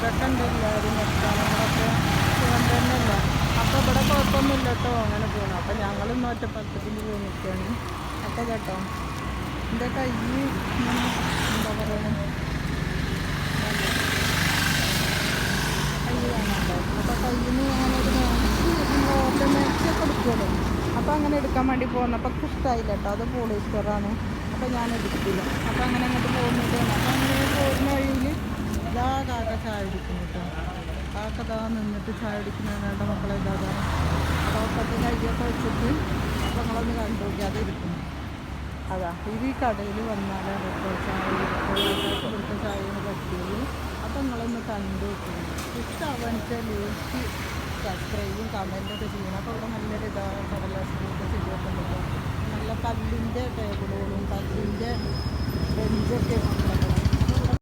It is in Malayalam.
തിരക്കുണ്ട് എല്ലാവരും നിർത്താനങ്ങളൊക്കെ സുഖം തന്നെയല്ല. അപ്പോൾ ഇവിടെ കുഴപ്പമൊന്നുമില്ല കേട്ടോ, അങ്ങനെ പോകണം. അപ്പോൾ ഞങ്ങളിന്ന് ഒറ്റപ്പത്തിന് പോയി നിൽക്കുകയാണ്. അപ്പോൾ കേട്ടോ എൻ്റെ കൈ ഇങ്ങനെ എന്താ പറയുക കൈ കാണാണ്ടോ. അപ്പോൾ കയ്യിൽ അങ്ങനെ ഒരു ഓട്ട മേടിച്ചൊക്കെ എടുക്കുമല്ലോ. അപ്പോൾ അങ്ങനെ എടുക്കാൻ വേണ്ടി പോകുന്നപ്പോൾ ഇഷ്ടമായില്ല കേട്ടോ, അത് പോളിസ്റ്ററാണ്. അപ്പോൾ ഞാൻ എടുക്കില്ല. അപ്പോൾ അങ്ങനെ അങ്ങോട്ട് പോകുന്നില്ല. അപ്പോൾ അങ്ങനെ പോകുന്ന വഴിയിൽ ഇതാ കാക്ക ചായ കുടിക്കുന്നു കേട്ടോ. കാക്ക ഇതാ നിന്നിട്ട് ചായ കുടിക്കുന്നതിനായിട്ട് മക്കളെ ഇതാ അപ്പോൾ ഒപ്പത്തെ കൈയൊക്കെ വെച്ചിട്ട് അപ്പോൾ നിങ്ങളൊന്ന് കണ്ടു നോക്കി അതിരിക്കുന്നു. അതാ ഇത് ഈ കടയിൽ വന്നാലാണ് കേട്ടോ ചായ ഇവിടുത്തെ ചായയാണ് പറ്റിയത്. അപ്പോൾ നിങ്ങളൊന്ന് കണ്ടു നോക്കുന്നു. ഇഷ്ടമാവാനിച്ചാൽ ലൈക്ക് സബ്സ്ക്രൈബും കമൻറ്റൊക്കെ ചെയ്യണം. അപ്പോൾ ഇവിടെ നല്ലൊരു ഇതാ കടലാസിലൊക്കെ ചെയ്തിട്ടുണ്ടല്ലോ. നല്ല കല്ലിൻ്റെ ടേബിളുകളും കല്ലിൻ്റെ ബെഞ്ചൊക്കെ